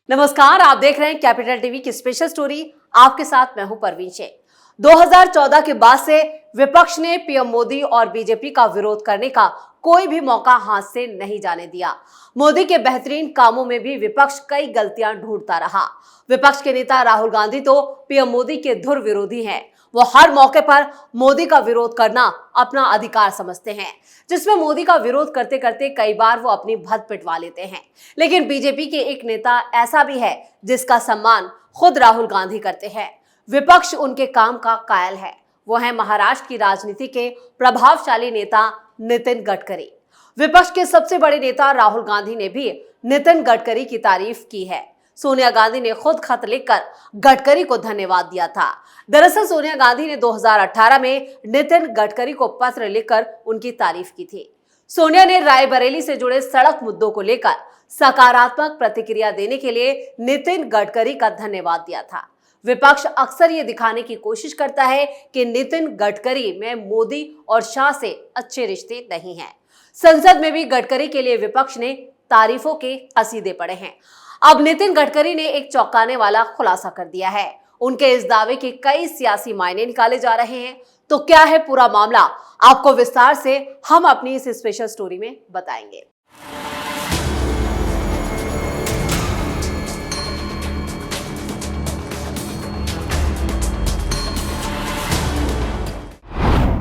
नमस्कार, आप देख रहे हैं कैपिटल टीवी की स्पेशल स्टोरी। आपके साथ मैं हूं परवीन शेख। 2014 के बाद से विपक्ष ने पीएम मोदी और बीजेपी का विरोध करने का कोई भी मौका हाथ से नहीं जाने दिया। मोदी के बेहतरीन कामों में भी विपक्ष कई गलतियां ढूंढता रहा। विपक्ष के नेता राहुल गांधी तो पीएम मोदी के धुर विरोधी हैं। वो हर मौके पर मोदी का विरोध करना अपना अधिकार समझते हैं, जिसमें मोदी का विरोध करते करते कई बार वो अपनी भद्द पिटवा लेते हैं। लेकिन बीजेपी के एक नेता ऐसा भी है जिसका सम्मान खुद राहुल गांधी करते हैं। विपक्ष उनके काम का कायल है। वो है महाराष्ट्र की राजनीति के प्रभावशाली नेता नितिन गडकरी। विपक्ष के सबसे बड़े नेता राहुल गांधी ने भी नितिन गडकरी की तारीफ की है। सोनिया गांधी ने खुद खत लिखकर गडकरी को धन्यवाद दिया था। दरअसल सोनिया गांधी ने 2018 में नितिन गडकरी को पत्र लिखकर उनकी तारीफ की थी। सोनिया ने रायबरेली से जुड़े सड़क मुद्दों को लेकर सकारात्मक प्रतिक्रिया देने के लिए नितिन गडकरी का धन्यवाद दिया था। विपक्ष अक्सर ये दिखाने की कोशिश करता है कि नितिन गडकरी में मोदी और शाह से अच्छे रिश्ते नहीं हैं। संसद में भी गडकरी के लिए विपक्ष ने तारीफों के कसीदे पढ़े हैं। अब नितिन गडकरी ने एक चौंकाने वाला खुलासा कर दिया है। उनके इस दावे के कई सियासी मायने निकाले जा रहे हैं। तो क्या है पूरा मामला, आपको विस्तार से हम अपनी इस स्पेशल स्टोरी में बताएंगे।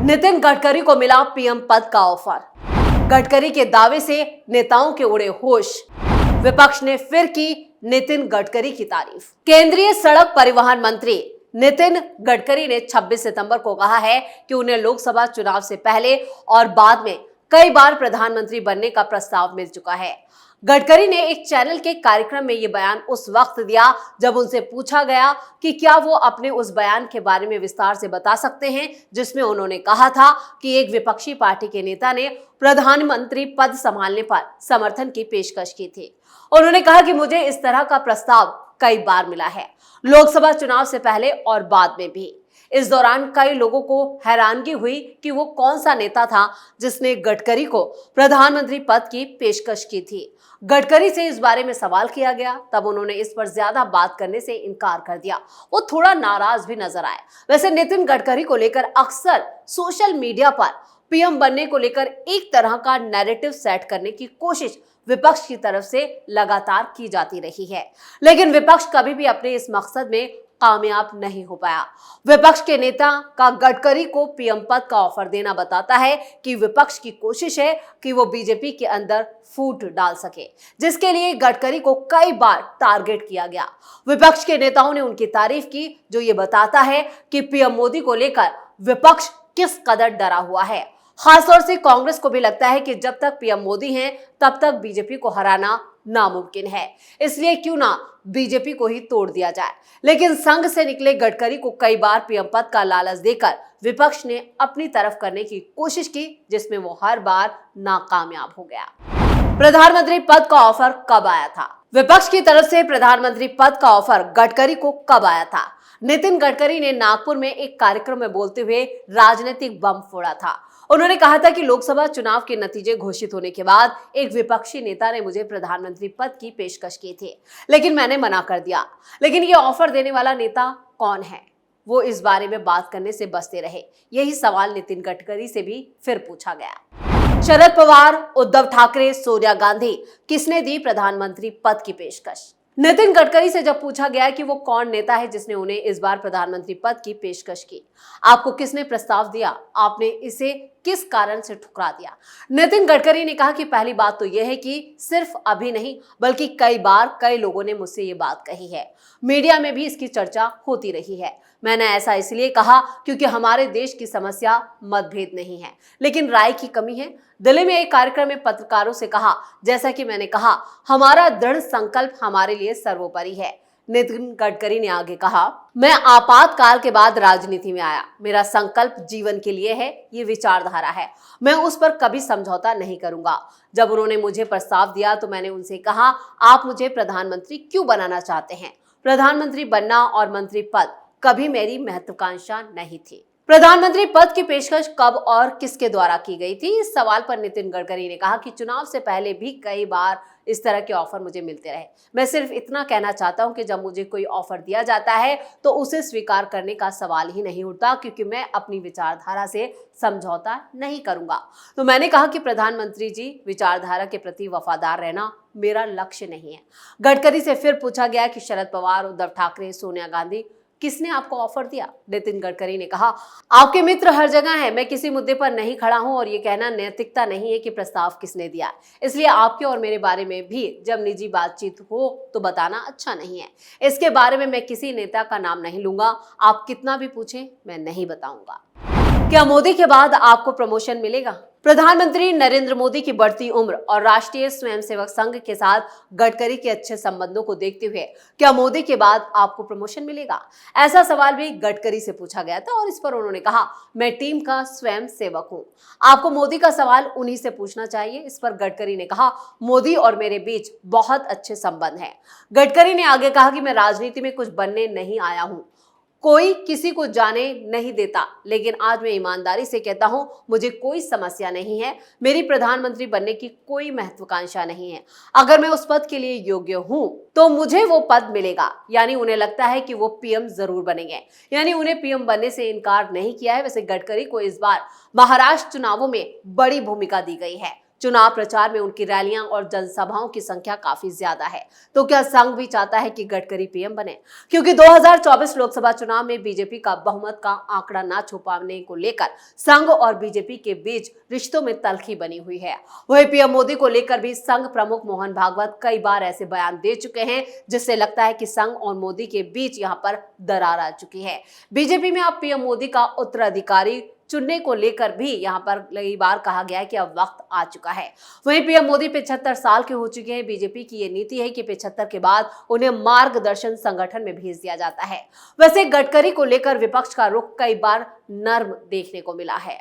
नितिन गडकरी को मिला पीएम पद का ऑफर। गडकरी के दावे से नेताओं के उड़े होश। विपक्ष ने फिर की नितिन गडकरी की तारीफ। केंद्रीय सड़क परिवहन मंत्री नितिन गडकरी ने 26 सितंबर को कहा है कि उन्हें लोकसभा चुनाव से पहले और बाद में कई बार प्रधानमंत्री बनने का प्रस्ताव मिल चुका है। गडकरी ने एक चैनल के कार्यक्रम में ये बयान उस वक्त दिया जब उनसे पूछा गया कि क्या वो अपने उस बयान के बारे में विस्तार से बता सकते हैं जिसमें उन्होंने कहा था कि एक विपक्षी पार्टी के नेता ने प्रधानमंत्री पद संभालने पर समर्थन की पेशकश की थी। उन्होंने कहा कि मुझे इस तरह का प्रस्ताव कई बार मिला है, लोकसभा चुनाव से पहले और बाद में भी। इस दौरान कई लोगों को हैरानगी हुई कि वो कौन सा नेता था जिसने गडकरी को प्रधानमंत्री पद की पेशकश की थी। गडकरी से इस बारे में सवाल किया गया, तब उन्होंने इस पर ज्यादा बात करने से इनकार कर दिया। वो थोड़ा नाराज भी नजर आए। वैसे नितिन गडकरी को लेकर अक्सर सोशल मीडिया पर पीएम बनने को लेकर एक तरह का नैरेटिव सेट करने की कोशिश विपक्ष की तरफ से लगातार की जाती रही है, लेकिन विपक्ष कभी भी अपने इस मकसद में कामयाब नहीं हो पाया। विपक्ष के नेता का गडकरी को पीएम पद का ऑफर देना बताता है कि विपक्ष की कोशिश है कि वो बीजेपी के अंदर फूट डाल सके, जिसके लिए गडकरी को कई बार टारगेट किया गया। विपक्ष के नेताओं ने उनकी तारीफ की, जो ये बताता है कि पीएम मोदी को लेकर विपक्ष किस कदर डरा हुआ है। खासतौर से कांग्रेस को भी लगता है कि जब तक पीएम मोदी हैं तब तक बीजेपी को हराना नामुमकिन है, इसलिए क्यों ना बीजेपी को ही तोड़ दिया जाए। लेकिन संघ से निकले गडकरी को कई बार पीएम पद का लालच देकर विपक्ष ने अपनी तरफ करने की कोशिश की, जिसमें वो हर बार नाकामयाब हो गया। प्रधानमंत्री पद का ऑफर कब आया था? विपक्ष की तरफ से प्रधानमंत्री पद का ऑफर गडकरी को कब आया था? नितिन गडकरी ने नागपुर में एक कार्यक्रम में बोलते हुए राजनीतिक बम फोड़ा था। उन्होंने कहा था कि लोकसभा चुनाव के नतीजे घोषित होने के बाद एक विपक्षी नेता ने मुझे प्रधानमंत्री पद की पेशकश की थी, लेकिन मैंने मना कर दिया। लेकिन ये ऑफर देने वाला नेता कौन है? वो इस बारे में बात करने से बचते रहे। यही सवाल नितिन गडकरी से भी फिर पूछा गया। शरद पवार, उद्धव ठाकरे, सोनिया गांधी, किसने दी प्रधानमंत्री पद की पेशकश? नितिन गडकरी से जब पूछा गया कि वो कौन नेता है जिसने उन्हें इस बार प्रधानमंत्री पद की पेशकश की, आपको किसने प्रस्ताव दिया, आपने इसे किस कारण से ठुकरा दिया? नितिन गडकरी ने कहा कि पहली बात तो यह है कि सिर्फ अभी नहीं बल्कि कई बार कई लोगों ने मुझसे ये बात कही है। मीडिया में भी इसकी चर्चा होती रही है। मैंने ऐसा इसलिए कहा क्योंकि हमारे देश की समस्या मतभेद नहीं है, लेकिन राय की कमी है। दिल्ली में एक कार्यक्रम में पत्रकारों से कहा, जैसा कि मैंने कहा, हमारा दृढ़ संकल्प हमारे लिए सर्वोपरि है। नितिन गडकरी ने आगे कहा, मैं आपातकाल के बाद राजनीति में आया। मेरा संकल्प जीवन के लिए है, ये विचारधारा है। मैं उस पर कभी समझौता नहीं करूंगा। जब उन्होंने मुझे प्रस्ताव दिया तो मैंने उनसे कहा, आप मुझे प्रधानमंत्री क्यों बनाना चाहते हैं? प्रधानमंत्री बनना और मंत्री पद कभी मेरी महत्वाकांक्षा नहीं थी। प्रधानमंत्री पद की पेशकश कब और किसके द्वारा की गई थी? इस सवाल पर नितिन गडकरी ने कहा कि चुनाव से पहले भी कई बार इस तरह के ऑफर मुझे मिलते रहे। मैं सिर्फ इतना कहना चाहता हूं कि जब मुझे कोई ऑफर दिया जाता है तो उसे स्वीकार करने का सवाल ही नहीं उठता, क्योंकि मैं अपनी विचारधारा से समझौता नहीं करूंगा। तो मैंने कहा कि प्रधानमंत्री जी, विचारधारा के प्रति वफादार रहना मेरा लक्ष्य नहीं है। गडकरी से फिर पूछा गया कि शरद पवार, उद्धव ठाकरे, सोनिया गांधी, किसने आपको ऑफर दिया? नितिन गडकरी ने कहा, आपके मित्र हर जगह हैं। मैं किसी मुद्दे पर नहीं खड़ा हूं और ये कहना नैतिकता नहीं है कि प्रस्ताव किसने दिया। इसलिए आपके और मेरे बारे में भी जब निजी बातचीत हो तो बताना अच्छा नहीं है। इसके बारे में मैं किसी नेता का नाम नहीं लूंगा। आप कितना भी पूछें, मैं नहीं बताऊंगा। क्या मोदी के बाद आपको प्रमोशन मिलेगा? प्रधानमंत्री नरेंद्र मोदी की बढ़ती उम्र और राष्ट्रीय स्वयंसेवक संघ के साथ गडकरी के अच्छे संबंधों को देखते हुए क्या मोदी के बाद आपको प्रमोशन मिलेगा? ऐसा सवाल भी गडकरी से पूछा गया था और इस पर उन्होंने कहा, मैं टीम का स्वयंसेवक हूं। आपको मोदी का सवाल उन्हीं से पूछना चाहिए। इस पर गडकरी ने कहा, मोदी और मेरे बीच बहुत अच्छे संबंध हैं। गडकरी ने आगे कहा कि मैं राजनीति में कुछ बनने नहीं आया हूं, कोई किसी को जाने नहीं देता, लेकिन आज मैं ईमानदारी से कहता हूं, मुझे कोई समस्या नहीं है। मेरी प्रधानमंत्री बनने की कोई महत्वाकांक्षा नहीं है। अगर मैं उस पद के लिए योग्य हूं तो मुझे वो पद मिलेगा। यानी उन्हें लगता है कि वो पीएम जरूर बनेंगे, यानी उन्हें पीएम बनने से इनकार नहीं किया है। वैसे गडकरी को इस बार महाराष्ट्र चुनावों में बड़ी भूमिका दी गई है। चुनाव प्रचार में उनकी रैलियां और जनसभाओं की संख्या काफी ज्यादा है। तो क्या संघ भी चाहता है कि गडकरी पीएम बने? क्योंकि 2024 लोकसभा चुनाव में बीजेपी का बहुमत का आंकड़ा ना छू पाने को लेकर संघ और बीजेपी के बीच रिश्तों में तल्खी बनी हुई है। वही पीएम मोदी को लेकर भी संघ प्रमुख मोहन भागवत कई बार ऐसे बयान दे चुके हैं जिससे लगता है कि संघ और मोदी के बीच यहाँ पर दरार आ चुकी है। बीजेपी में अब पीएम मोदी का उत्तराधिकारी चुनने को लेकर भी यहां पर कई बार कहा गया है कि अब वक्त आ चुका है। वहीं पीएम मोदी 75 साल के हो चुके हैं। बीजेपी की ये नीति है कि 75 के बाद उन्हें मार्गदर्शन संगठन में भेज दिया जाता है। वैसे गडकरी को लेकर विपक्ष का रुख कई बार नर्म देखने को मिला है।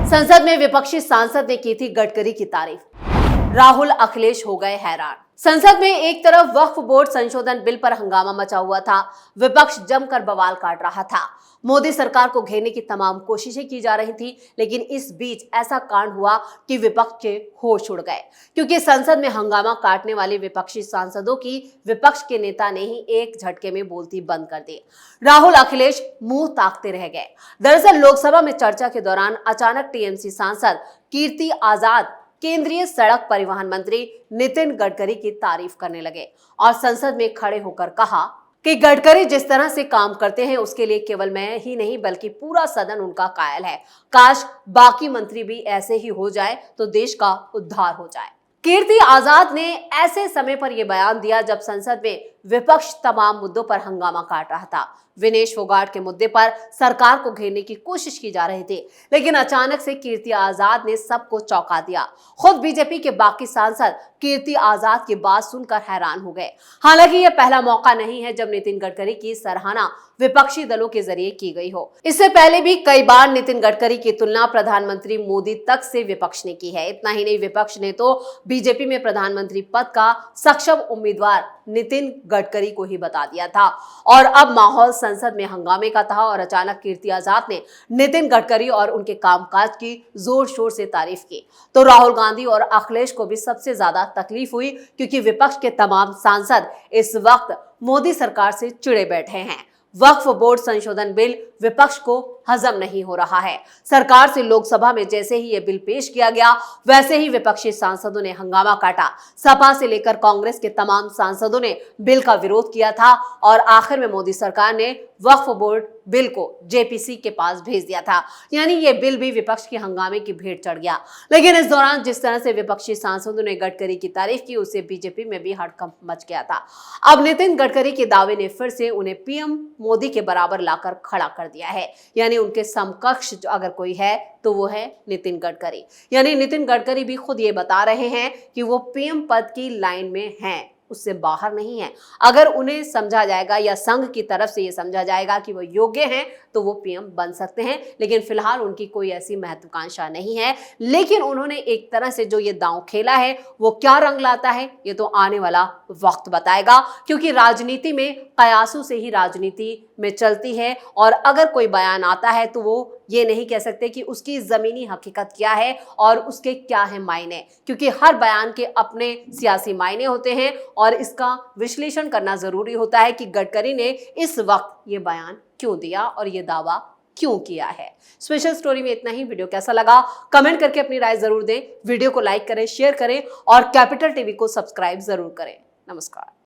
संसद में विपक्षी सांसद ने की थी गडकरी की तारीफ। राहुल अखिलेश हो गए हैरान। संसद में एक तरफ वक्फ बोर्ड संशोधन बिल पर हंगामा मचा हुआ था, विपक्ष जमकर बवाल काट रहा था। मोदी सरकार को घेरने की तमाम कोशिशें की जा रही थी, लेकिन इस बीच ऐसा कांड हुआ कि विपक्ष के होश उड़ गए, क्योंकि संसद में हंगामा काटने वाले विपक्षी सांसदों की विपक्ष के नेता ने ही एक झटके में बोलती बंद कर दी। राहुल अखिलेश मुंह ताकते रह गए। दरअसल लोकसभा में चर्चा के दौरान अचानक टीएमसी सांसद कीर्ति आजाद केंद्रीय सड़क परिवहन मंत्री नितिन गडकरी की तारीफ करने लगे और संसद में खड़े होकर कहा कि गडकरी जिस तरह से काम करते हैं उसके लिए केवल मैं ही नहीं बल्कि पूरा सदन उनका कायल है। काश बाकी मंत्री भी ऐसे ही हो जाए तो देश का उद्धार हो जाए। कीर्ति आजाद ने ऐसे समय पर यह बयान दिया जब संसद में विपक्ष तमाम मुद्दों पर हंगामा काट रहा था। विनेश फोगाट के मुद्दे पर सरकार को घेरने की कोशिश की जा रही थी, लेकिन अचानक से कीर्ति आजाद ने सबको चौंका दिया। खुद बीजेपी के बाकी सांसद कीर्ति आजाद की बात सुनकर हैरान हो गए। हालांकि यह पहला मौका नहीं है जब नितिन गडकरी की सराहना विपक्षी दलों के जरिए की गई हो। इससे पहले भी कई बार नितिन गडकरी की तुलना प्रधानमंत्री मोदी तक से विपक्ष ने की है। इतना ही नहीं, विपक्ष ने तो बीजेपी में प्रधानमंत्री पद का सक्षम उम्मीदवार नितिन गडकरी को ही बता दिया था। और अब माहौल संसद में हंगामे का था और अचानक कीर्ति आजाद ने नितिन गडकरी और उनके कामकाज की जोर शोर से तारीफ की। तो राहुल गांधी और अखिलेश को भी सबसे ज्यादा तकलीफ हुई, क्योंकि विपक्ष के तमाम सांसद इस वक्त मोदी सरकार से चिढ़े बैठे हैं। वक्फ बोर्ड संशोधन बिल विपक्ष को हजम नहीं हो रहा है। सरकार से लोकसभा में जैसे ही यह बिल पेश किया गया, वैसे ही विपक्षी सांसदों ने हंगामा काटा। सपा से लेकर कांग्रेस के तमाम सांसदों ने बिल का विरोध किया था और आखिर में मोदी सरकार ने वक्फ बोर्ड बिल को जेपीसी के पास भेज दिया था। यानी ये बिल भी विपक्ष के हंगामे की भेंट चढ़ गया। लेकिन इस दौरान जिस तरह से विपक्षी सांसदों ने गडकरी की तारीफ की, उससे बीजेपी में भी हड़कंप मच गया था। अब नितिन गडकरी के दावे ने फिर से उन्हें पीएम मोदी के बराबर लाकर खड़ा कर दिया है। यानी उनके समकक्ष अगर कोई है तो वो है नितिन गडकरी। यानी नितिन गडकरी भी खुद ये बता रहे हैं कि वो पीएम पद की लाइन में हैं। उससे बाहर नहीं है। अगर उन्हें समझा जाएगा या संघ की तरफ से ये समझा जाएगा कि वो योग्य हैं तो वो पीएम बन सकते हैं, लेकिन फिलहाल उनकी कोई ऐसी महत्वाकांक्षा नहीं है। लेकिन उन्होंने एक तरह से जो ये दांव खेला है वो क्या रंग लाता है ये तो आने वाला वक्त बताएगा, क्योंकि राजनीति में कयासों से ही राजनीति में चलती है। और अगर कोई बयान आता है तो वो ये नहीं कह सकते कि उसकी जमीनी हकीकत क्या है और उसके क्या है मायने, क्योंकि हर बयान के अपने सियासी मायने होते हैं और इसका विश्लेषण करना जरूरी होता है कि गडकरी ने इस वक्त ये बयान क्यों दिया और ये दावा क्यों किया है। स्पेशल स्टोरी में इतना ही। वीडियो कैसा लगा कमेंट करके अपनी राय जरूर दें। वीडियो को लाइक करें, शेयर करें और कैपिटल टीवी को सब्सक्राइब जरूर करें। नमस्कार।